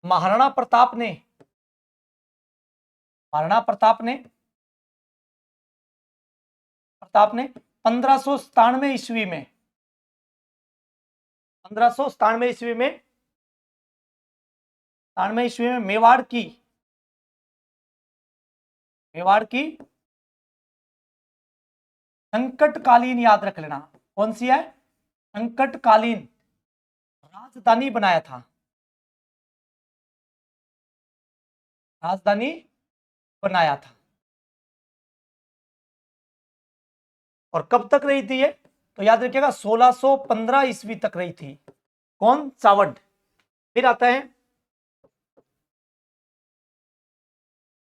महाराणा प्रताप ने, महाराणा प्रताप ने 1597 ईस्वी में, 1597 ईस्वी में, 97 ईस्वी में मेवाड़ की संकटकालीन, याद रख लेना, कौन सी है? संकटकालीन राजधानी बनाया था, राजधानी बनाया था। और कब तक रही थी ये? तो याद रखिएगा 1615 ईस्वी तक रही थी। कौन? चावंड। फिर आता है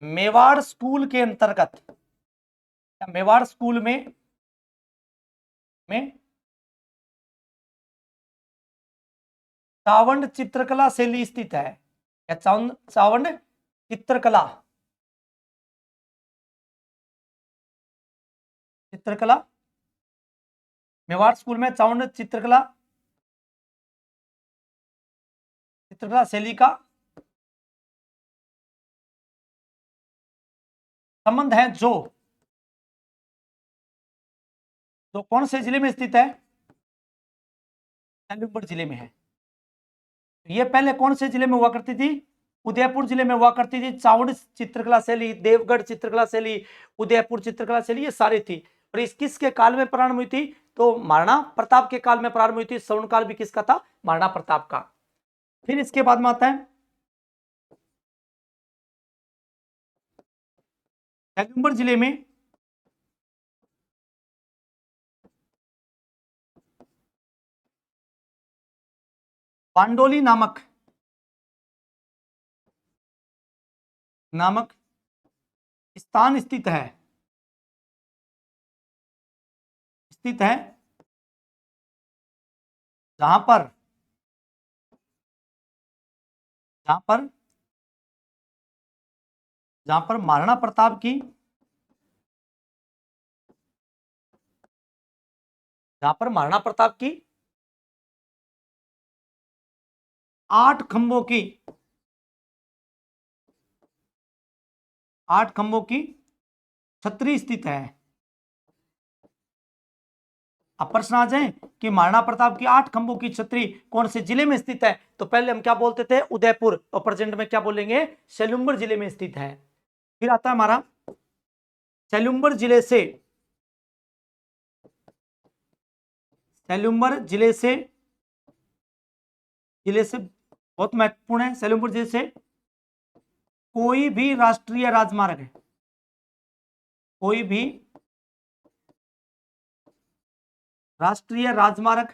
मेवाड़ स्कूल के अंतर्गत, मेवाड़ स्कूल में चावंड चित्रकला शैली स्थित है, या चावंड चित्रकला, चित्रकला, मेवाड़ स्कूल में चावंड चित्रकला शैली का संबंध है, जो कौन से जिले में स्थित है? सैल्यूमर जिले में है। ये पहले कौन से जिले में हुआ करती थी? उदयपुर जिले में हुआ करती थी। चावंड चित्रकला शैली, देवगढ़ चित्रकला शैली, उदयपुर चित्रकला शैली, ये सारी थी। और इस किसके काल में प्रारंभ हुई थी? तो महाराणा प्रताप के काल में प्रारंभ हुई थी। स्वर्ण काल भी किसका था? महाराणा प्रताप का। फिर इसके बाद में आता है सैल्यूमर जिले में पांडोली नामक स्थान स्थित है, जहां पर महाराणा प्रताप की, जहां पर महाराणा प्रताप की 8 खंभों की, 8 खंभों की छतरी स्थित है। अब प्रश्न आ जाए कि महाराणा प्रताप की 8 खंभों की छतरी कौन से जिले में स्थित है? तो पहले हम क्या बोलते थे? उदयपुर। और प्रेजेंट में क्या बोलेंगे? सैल्यूमर जिले में स्थित है। फिर आता है हमारा सैल्यूमर जिले से, सैल्यूमर जिले से बहुत महत्वपूर्ण है, सैल्यूमर जिले से कोई भी राष्ट्रीय राजमार्ग है, कोई भी राष्ट्रीय राजमार्ग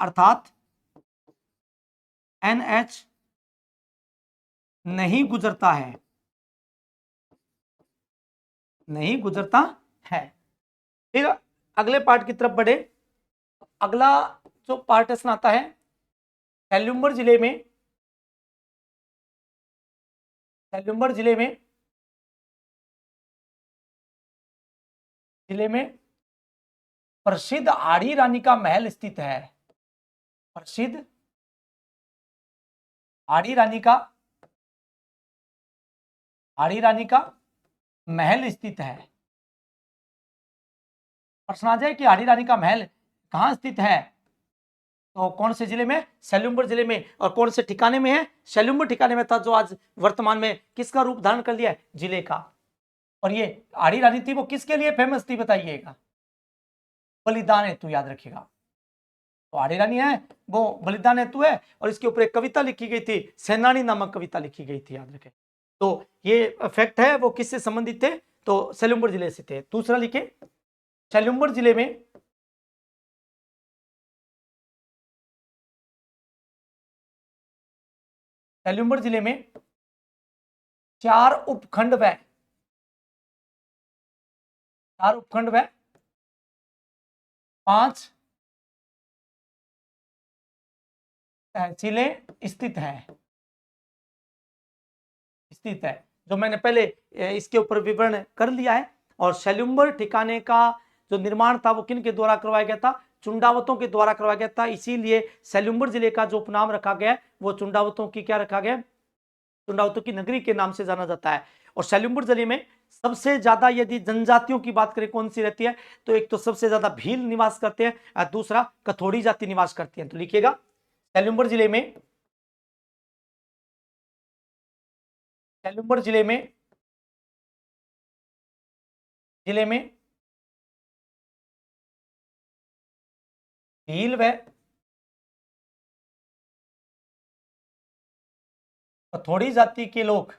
अर्थात NH नहीं गुजरता है, नहीं गुजरता है। फिर अगले पार्ट की तरफ बढ़े। अगला जो पार्टीशन आता है सैल्यूमर जिले में, प्रसिद्ध आड़ी रानी का महल स्थित है, प्रसिद्ध आड़ी रानी का महल स्थित है। प्रश्न आ जाए कि आड़ी रानी का महल कहां स्थित है? तो कौन से जिले में? सैल्यूमर जिले में। और कौन से ठिकाने में है? सैल्यूमर ठिकाने में था, जो आज वर्तमान में किसका रूप धारण कर लिया है? जिले का। और ये आड़ी रानी थी, वो किसके लिए फेमस थी बताइएगा? बलिदान हेतु, याद रखिएगा। तो आड़ी रानी है वो बलिदान हेतु है, और इसके ऊपर एक कविता लिखी गई थी, सेनानी नामक कविता लिखी गई थी, याद रखें। तो ये फैक्ट है वो किससे संबंधित थे, तो सेलुम्बर जिले से थे। दूसरा लिखे, सेलुम्बर जिले में सेलुम्बर जिले में 4 उपखंड व 5 तहसीलें स्थित है, जो मैंने पहले इसके ऊपर विवरण कर लिया है। और सेलुम्बर ठिकाने का जो निर्माण था वो किन के द्वारा करवाया गया था, चुंडावतों के द्वारा करवाया गया था। इसीलिए सेलुम्बर जिले का जो उपनाम रखा गया वो चुंडावतों की क्या रखा गया, चुंडावतों की नगरी के नाम से जाना जाता है। और सेलुम्बर जिले में सबसे ज्यादा यदि जनजातियों की बात करें कौन सी रहती है, तो एक तो सबसे ज्यादा भील निवास करते हैं और दूसरा कथोड़ी जाति निवास करती है। तो लिखिएगा, सेलुम्बर जिले में भील व कथोड़ी जाति के लोग,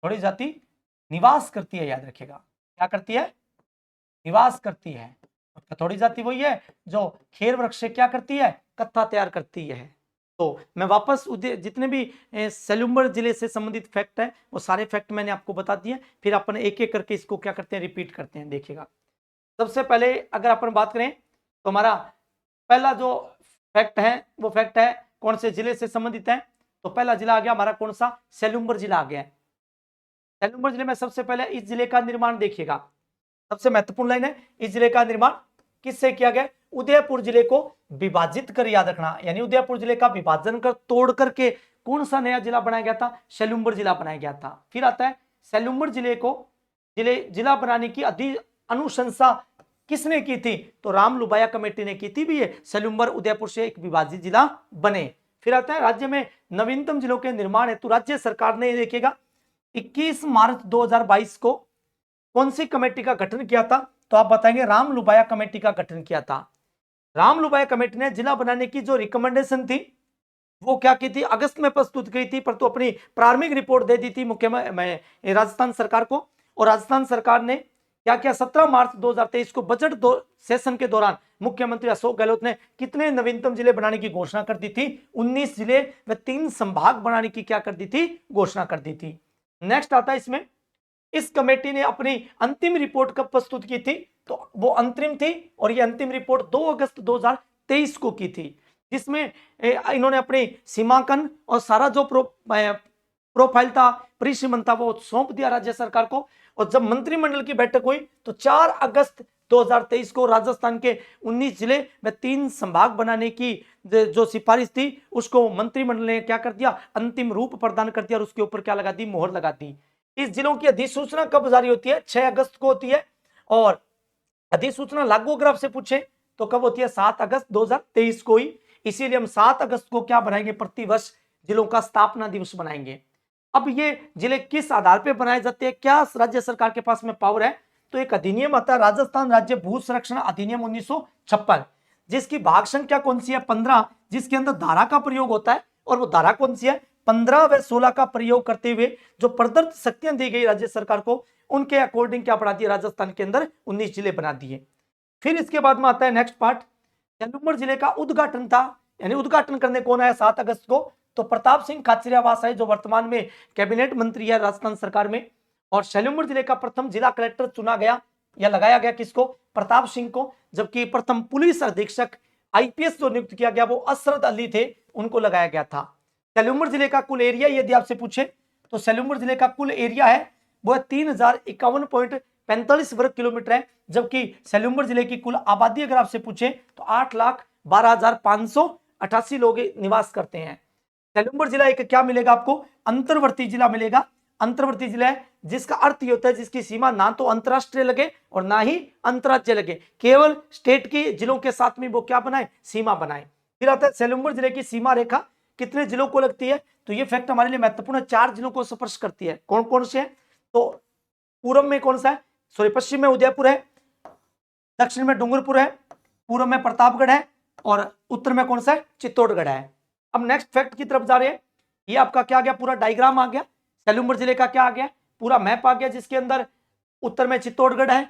थोड़ी जाति निवास करती है, याद रखिएगा, क्या करती है, निवास करती है। कथोड़ी जाति वही है जो खेर वृक्ष से क्या करती है, कत्था तैयार करती है। तो मैं वापस जितने भी सेलुम्बर जिले से संबंधित फैक्ट है वो सारे फैक्ट मैंने आपको बता दिए, फिर अपन एक एक करके इसको क्या करते हैं, रिपीट करते हैं। देखिएगा, सबसे पहले अगर अपन बात करें तो हमारा पहला जो फैक्ट है वो फैक्ट है कौन से जिले से संबंधित है, तो पहला जिला आ गया हमारा कौन सा, सेलुम्बर जिला आ गया। सेलुम्बर जिले में सबसे पहले इस जिले का निर्माण देखिएगा, सबसे महत्वपूर्ण लाइन है, इस जिले का निर्माण किससे किया गया, उदयपुर जिले को विभाजित कर, याद रखना, यानी उदयपुर जिले का विभाजन कर तोड़ करके कौन सा नया जिला बनाया गया था, सेलुम्बर जिला बनाया गया था। फिर आता है सेलुम्बर जिले को जिला बनाने की अनुशंसा किसने की थी, तो रामलुबाया कमेटी ने की थी भी, ये सेलुम्बर उदयपुर से एक विभाजित जिला बने। फिर आता है राज्य में नवीनतम जिलों के निर्माण हेतु राज्य सरकार ने, देखिएगा, 21 मार्च 2022 को कौन सी कमेटी का गठन किया था, तो आप बताएंगे रामलुबाया कमेटी का गठन किया था। रामलुबाया कमेटी ने जिला बनाने की जो रिकमेंडेशन थी वो क्या की थी, अगस्त में प्रस्तुत की थी, पर तो अपनी प्रारंभिक रिपोर्ट दे दी थी मुख्यमंत्री राजस्थान सरकार को। और राजस्थान सरकार ने क्या किया, 17 मार्च 2023 को बजट सेशन के दौरान मुख्यमंत्री अशोक गहलोत ने कितने नवीनतम जिले बनाने की घोषणा कर दी थी, 19 जिले व 3 संभाग बनाने की क्या कर दी थी, घोषणा कर दी थी। नेक्स्ट आता है इसमें, इस कमेटी ने अपनी अंतिम रिपोर्ट कब प्रस्तुत की थी, तो वो अंतरिम थी, और ये अंतिम रिपोर्ट 2 अगस्त 2023 को की थी, जिसमें इन्होंने अपने सीमांकन और सारा जो प्रोफाइल था, परिसीमन था, वो सौंप दिया राज्य सरकार को। और जब मंत्रिमंडल की बैठक हुई तो 4 अगस्त 2023 को राजस्थान के 19 जिले व 3 संभाग बनाने की जो सिफारिश थी उसको मंत्रिमंडल ने क्या कर दिया, अंतिम रूप प्रदान कर दिया, और उसके ऊपर क्या लगा दी, मोहर लगा दी। इस जिलों की अधिसूचना कब जारी होती है, 6 अगस्त को होती है, और अधिसूचना लागू अगर आपसे पूछे तो कब होती है, 7 अगस्त 2023 को ही। इसीलिए हम 7 अगस्त को क्या बनाएंगे, प्रतिवर्ष जिलों का स्थापना दिवस बनाएंगे। अब ये जिले किस आधार पर बनाए जाते हैं, क्या राज्य सरकार के पास में पावर है, तो एक अधिनियम आता है, राजस्थान राज्य भू संरक्षण अधिनियम 1956, जिसकी भाग संख्या कौन सी है, 15, जिसके अंदर धारा का प्रयोग होता है, और वो धारा कौन सी है, 15 व 16 का प्रयोग करते हुए जो प्रदत्त शक्तियां दी गई राज्य सरकार को, उनके अकॉर्डिंग क्या बढ़ा दिया, राजस्थान के अंदर 19 जिले बना दिए। फिर इसके बाद में आता है नेक्स्ट पार्ट, सेलुम्बर जिले का उद्घाटन था, यानी उद्घाटन करने कौन आया 7 अगस्त को, तो प्रताप सिंह खाचरियावास है, जो वर्तमान में कैबिनेट मंत्री है राजस्थान सरकार में। और सेलुम्बर जिले का प्रथम जिला कलेक्टर चुना गया या लगाया गया किसको, प्रताप सिंह को, जबकि प्रथम पुलिस अधीक्षक आईपीएस जो नियुक्त किया गया वो असरद अली थे, उनको लगाया गया था। सेलुम्बर जिले का कुल एरिया यदि आपसे पूछे तो सेलुम्बर जिले का कुल एरिया है वो 3051.45 वर्ग किलोमीटर है, जबकि सेलुम्बर जिले की कुल आबादी अगर आपसे पूछे तो 8,12,588 लोग निवास करते हैं। सेलुम्बर जिला एक क्या मिलेगा आपको, अंतर्वर्ती जिला मिलेगा। अंतर्वर्ती जिला है जिसका अर्थ ये होता है जिसकी सीमा ना तो अंतरराष्ट्रीय लगे और ना ही अंतरराज्य लगे, केवल स्टेट की जिलों के साथ में वो क्या बनाए, सीमा बनाए। फिर आता है सेलुम्बर जिले की सीमा रेखा कितने जिलों को लगती है, तो ये फैक्ट हमारे लिए महत्वपूर्ण है, 4 जिलों को स्पर्श करती है। कौन कौन से है, तो पूर्व में कौन सा है, सॉरी पश्चिम में उदयपुर है, दक्षिण में डूंगरपुर है, पूर्व में प्रतापगढ़ है और उत्तर में कौन सा है, चित्तौड़गढ़ है। अब नेक्स्ट फैक्ट की तरफ जा रहे हैं। ये आपका क्या आ गया, पूरा डायग्राम आ गया, सेलूम्बर जिले का क्या आ गया, पूरा मैप आ गया, जिसके अंदर उत्तर में चित्तौड़गढ़ है,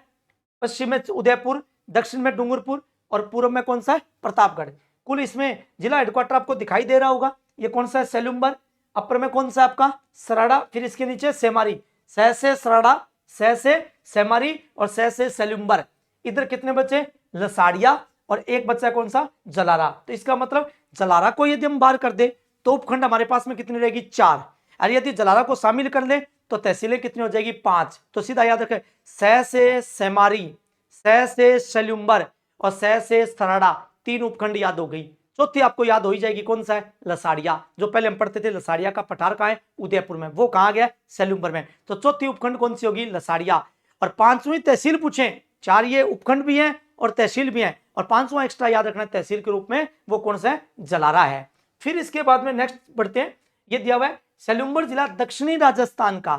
पश्चिम में उदयपुर, दक्षिण में डूंगरपुर और पूर्व में कौन सा है, प्रतापगढ़। कुल इसमें जिला हेडक्वार्टर आपको दिखाई दे रहा होगा। ये कौन सा है, सेलूम्बर। अपर में कौन सा आपका, सराड़ा, फिर इसके नीचे सेमारी, सह से सराड़ा, सह से सेमारी और सह से सेलूम्बर। इधर कितने बचे, लसाड़िया और एक बच्चा कौन सा, जलारा। तो इसका मतलब जलारा को यदि हम बाहर कर दे तो उपखंड हमारे पास में कितनी रहेगी, 4। और यदि जलारा को शामिल कर ले तो तहसीलें कितनी हो जाएगी, 5। तो सीधा याद रखें, सह से सेमारी, सह से सेलूम्बर और सह से सराड़ा, 3 उपखंड याद हो गई। चौथी आपको याद हो ही जाएगी, कौन सा है, लसाड़िया। जो पहले हम पढ़ते थे लसाड़िया का पठार कहाँ है, उदयपुर में, वो कहाँ गया, सेलूम्बर में। तो चौथी उपखंड कौन सी होगी, लसाड़िया। और 5वीं तहसील पूछे, 4 ये उपखंड भी हैं और तहसील भी हैं, और 5वां एक्स्ट्रा याद रखना तहसील के रूप में, वो कौन सा है, जलारा है। फिर इसके बाद में नेक्स्ट बढ़ते हैं। ये दिया हुआ है सेलूम्बर जिला दक्षिणी राजस्थान का,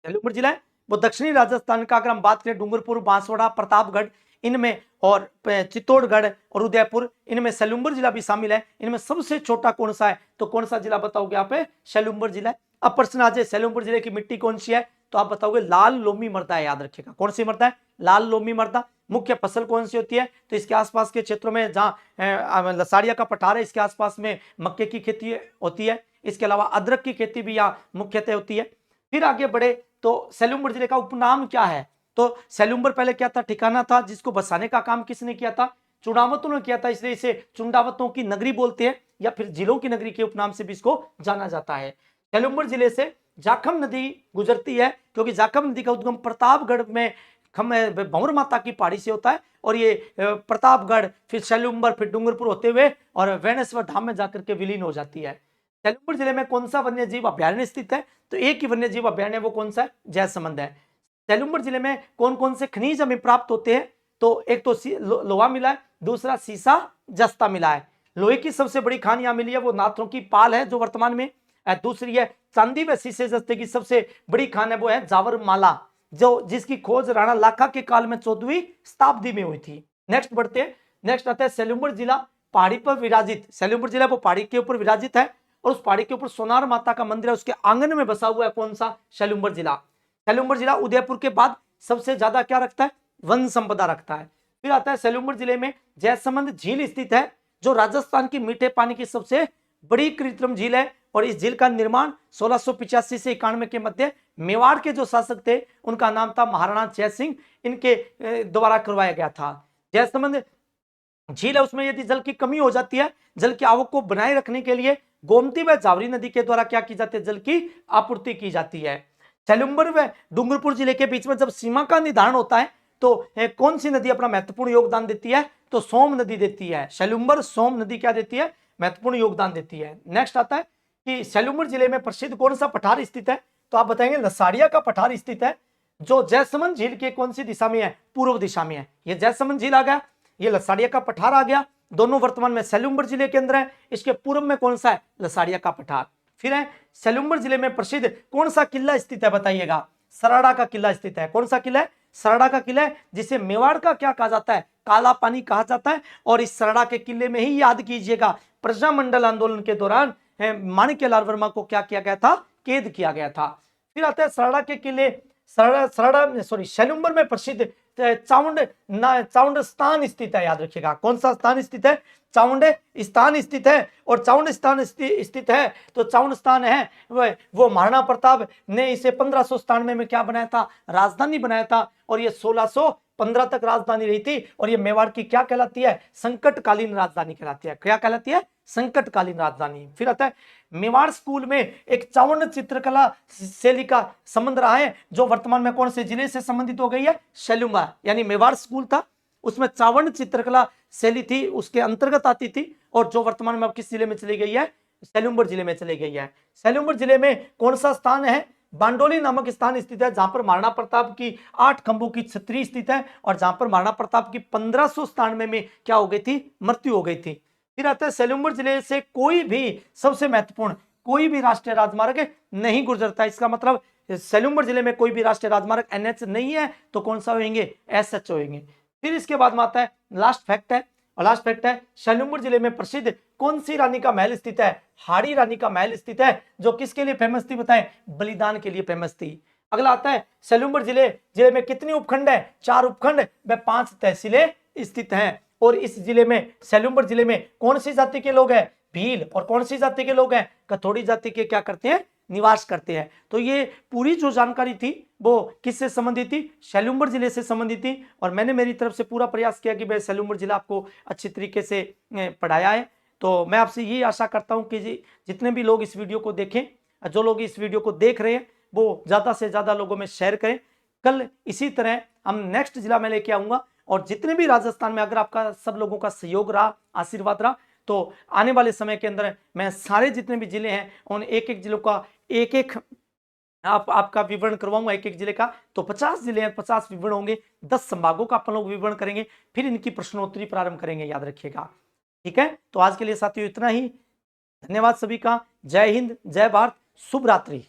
सेलूम्बर जिला है वो दक्षिणी राजस्थान का। अगर हम बात करें डूंगरपुर, बांसवाड़ा, प्रतापगढ़ इनमें और चित्तौड़गढ़ और उदयपुर इनमें सेलूम्बर जिला भी शामिल है। इनमें सबसे छोटा कौन सा है, तो कौन सा जिला बताओगे आप, सेलूम्बर जिला है। अब प्रश्न आ जाए सेलूम्बर जिले की मिट्टी कौन सी है, तो आप बताओगे लाल लोमी मृदा है, याद रखिएगा। कौन सी मृदा है, लाल लोमी मृदा। मुख्य फसल कौन सी होती है, तो इसके आसपास के क्षेत्रों में जहाँ लसाड़िया का पठार है, इसके आसपास में मक्के की खेती होती है। इसके अलावा अदरक की खेती भी यहाँ मुख्यतः होती है। फिर आगे बढ़े तो सेलूम्बर जिले का उपनाम क्या है, तो सेलूम्बर पहले क्या था, ठिकाना था जिसको बसाने का काम किसने किया था, चुनावतों ने किया था, इसलिए इसे चुंडावतों की नगरी बोलते हैं, या फिर जिलों की नगरी के उपनाम से भी इसको जाना जाता है। सेलूम्बर जिले से जाखम नदी गुजरती है, क्योंकि जाखम नदी का उद्गम प्रतापगढ़ में भंवर माता की पहाड़ी से होता है, और ये प्रतापगढ़, फिर सेलूम्बर, फिर डूंगरपुर होते हुए और वेणेश्वर धाम में जाकर के विलीन हो जाती है। सेलूम्बर जिले में कौन सा वन्य जीव अभ्यारण्य स्थित है, तो एक ही वन्य जीव अभ्यारण्य, वो कौन सा है, जयसमंद है। सेलूम्बर जिले में कौन कौन से खनिज हमें प्राप्त होते हैं, तो एक तो लोहा मिला है, दूसरा सीसा जस्ता मिला है। लोहे की सबसे बड़ी खान यहाँ मिली है, वो नाथों की पाल है जो वर्तमान में, दूसरी है चांदी व शीशे जस्ते की सबसे बड़ी खान है, वो है जावर माला, जो जिसकी खोज राणा लाखा के काल में 14वीं शताब्दी में हुई थी। नेक्स्ट बढ़ते हैं। नेक्स्ट आता है सेलूम्बर जिला पहाड़ी पर विराजित, सेलूम्बर जिला वो पहाड़ी के ऊपर विराजित है, और उस पहाड़ी के ऊपर सोनार माता का मंदिर है, उसके आंगन में बसा हुआ है कौन सा, सेलूम्बर जिला। सेलूम्बर जिला उदयपुर के बाद सबसे ज्यादा क्या रखता है, वन संपदा रखता है। फिर आता है सेलूम्बर जिले में जयसमंद झील स्थित है, जो राजस्थान की मीठे पानी की सबसे बड़ी कृत्रिम झील है, और इस झील का निर्माण 1685 से 91 के मध्य मेवाड़ के जो शासक थे उनका नाम था महाराणा जय सिंह, इनके द्वारा करवाया गया था। जयसमंद झील है, उसमें यदि जल की कमी हो जाती है, जल की आवक को बनाए रखने के लिए गोमती व जावरी नदी के द्वारा क्या की जाती है, जल की आपूर्ति की जाती है। सेलूम्बर व डूंगरपुर जिले के बीच में जब सीमा का निर्धारण होता है तो कौन सी नदी अपना महत्वपूर्ण योगदान देती है, तो सोम नदी देती है। सेलूम्बर सोम नदी क्या देती है, महत्वपूर्ण योगदान देती है। नेक्स्ट आता है कि सेलूम्बर जिले में प्रसिद्ध कौन सा पठार स्थित है, तो आप बताएंगे लसाड़िया का पठार स्थित है, जो जयसमंद झील के कौन सी दिशा में है, पूर्व दिशा में है। ये जयसमंद झील आ गया, ये लसाड़िया का पठार आ गया, दोनों वर्तमान में सेलूम्बर जिले के अंदर है। इसके पूर्व में कौन सा है, लसाड़िया का पठार। फिर है सेलूम्बर जिले में प्रसिद्ध कौन सा किला स्थित है, बताइएगा, सराड़ा का किला स्थित है। कौन सा किला है, सराड़ा का किला है, जिसे मेवाड़ का क्या कहा जाता है, काला पानी कहा जाता है। और इस सराड़ा के किले में ही याद कीजिएगा प्रजामंडल आंदोलन के दौरान माणिक्यलाल वर्मा को क्या किया गया था, कैद किया गया था। फिर आता है सराड़ा के किले, सेलूम्बर में प्रसिद्ध चाउंड स्थान स्थित है, याद रखिएगा। कौन सा स्थान स्थित है, चाउंड स्थान स्थित है। और चाउंड स्थान स्थित है तो चाउंड स्थान है वो महाराणा प्रताप ने इसे 1597 में क्या बनाया था, राजधानी बनाया था, और ये 1615 तक राजधानी रही थी। और ये मेवाड़ की क्या कहलाती है, संकटकालीन राजधानी कहलाती है। क्या कहलाती है, संकटकालीन राजधानी। फिर आता है मेवाड़ स्कूल में एक चावंड चित्रकला शैली का संबंध रहा है, जो वर्तमान में कौन से जिले से संबंधित हो गई है, सेलूम्बर। यानी मेवाड़ स्कूल था, उसमें चावंड चित्रकला शैली थी, उसके अंतर्गत आती थी, और जो वर्तमान में अब किस जिले में चली गई है, सेलूम्बर जिले में चली गई है। सेलूम्बर जिले में कौन सा स्थान है, बांडोली नामक स्थान स्थित है, जहां पर महाराणा प्रताप की 8 खंभों की छतरी स्थित है, और जहां पर महाराणा प्रताप की 1597 में क्या हो गई थी, मृत्यु हो गई थी। फिर आता है सेलूम्बर जिले से कोई भी, सबसे महत्वपूर्ण, कोई भी राष्ट्रीय राजमार्ग नहीं गुजरता। इसका मतलब सेलूम्बर जिले में कोई भी राष्ट्रीय राजमार्ग NH नहीं है, तो कौन सा होंगे, SH होंगे। फिर इसके बाद में आता है लास्ट फैक्ट है, और लास्ट फैक्ट है शैलुम्बर जिले में प्रसिद्ध कौन सी रानी का महल स्थित है? हाड़ी रानी का महल स्थित है, जो किसके लिए फेमस थी बताएं? बलिदान के लिए फेमस थी। अगला आता है शैलुम्बर जिले में कितने उपखंड है? 4 उपखंड व 5 तहसीलें स्थित हैं। और इस जिले में शैलुम्बर जिले में कौन सी जाति के लोग हैं? भील। और कौन सी जाति के लोग हैं? कथोड़ी जाति के क्या करते हैं? निवास करते हैं। तो ये पूरी जो जानकारी थी वो किससे संबंधित थी? शैलुम्बर जिले से संबंधित थी। और मैंने मेरी तरफ से पूरा प्रयास किया कि मैं शैलुम्बर जिला आपको अच्छी तरीके से पढ़ाया है। तो मैं आपसे यही आशा करता हूं कि जितने भी लोग इस वीडियो को देखें, जो लोग इस वीडियो को देख रहे हैं, वो ज्यादा से ज्यादा लोगों में शेयर करें। कल इसी तरह हम नेक्स्ट जिला में लेके आऊंगा, और जितने भी राजस्थान में अगर आपका सब लोगों का सहयोग रहा, आशीर्वाद रहा, तो आने वाले समय के अंदर मैं सारे जितने भी जिले हैं उन एक एक जिलों का एक एक आपका विवरण करवाऊंगा, एक एक जिले का। तो 50 जिले हैं, 50 विवरण होंगे, 10 संभागों का अपन लोग विवरण करेंगे, फिर इनकी प्रश्नोत्तरी प्रारंभ करेंगे, याद रखिएगा। ठीक है, तो आज के लिए साथियों इतना ही। धन्यवाद सभी का। जय हिंद, जय भारत, शुभ रात्रि।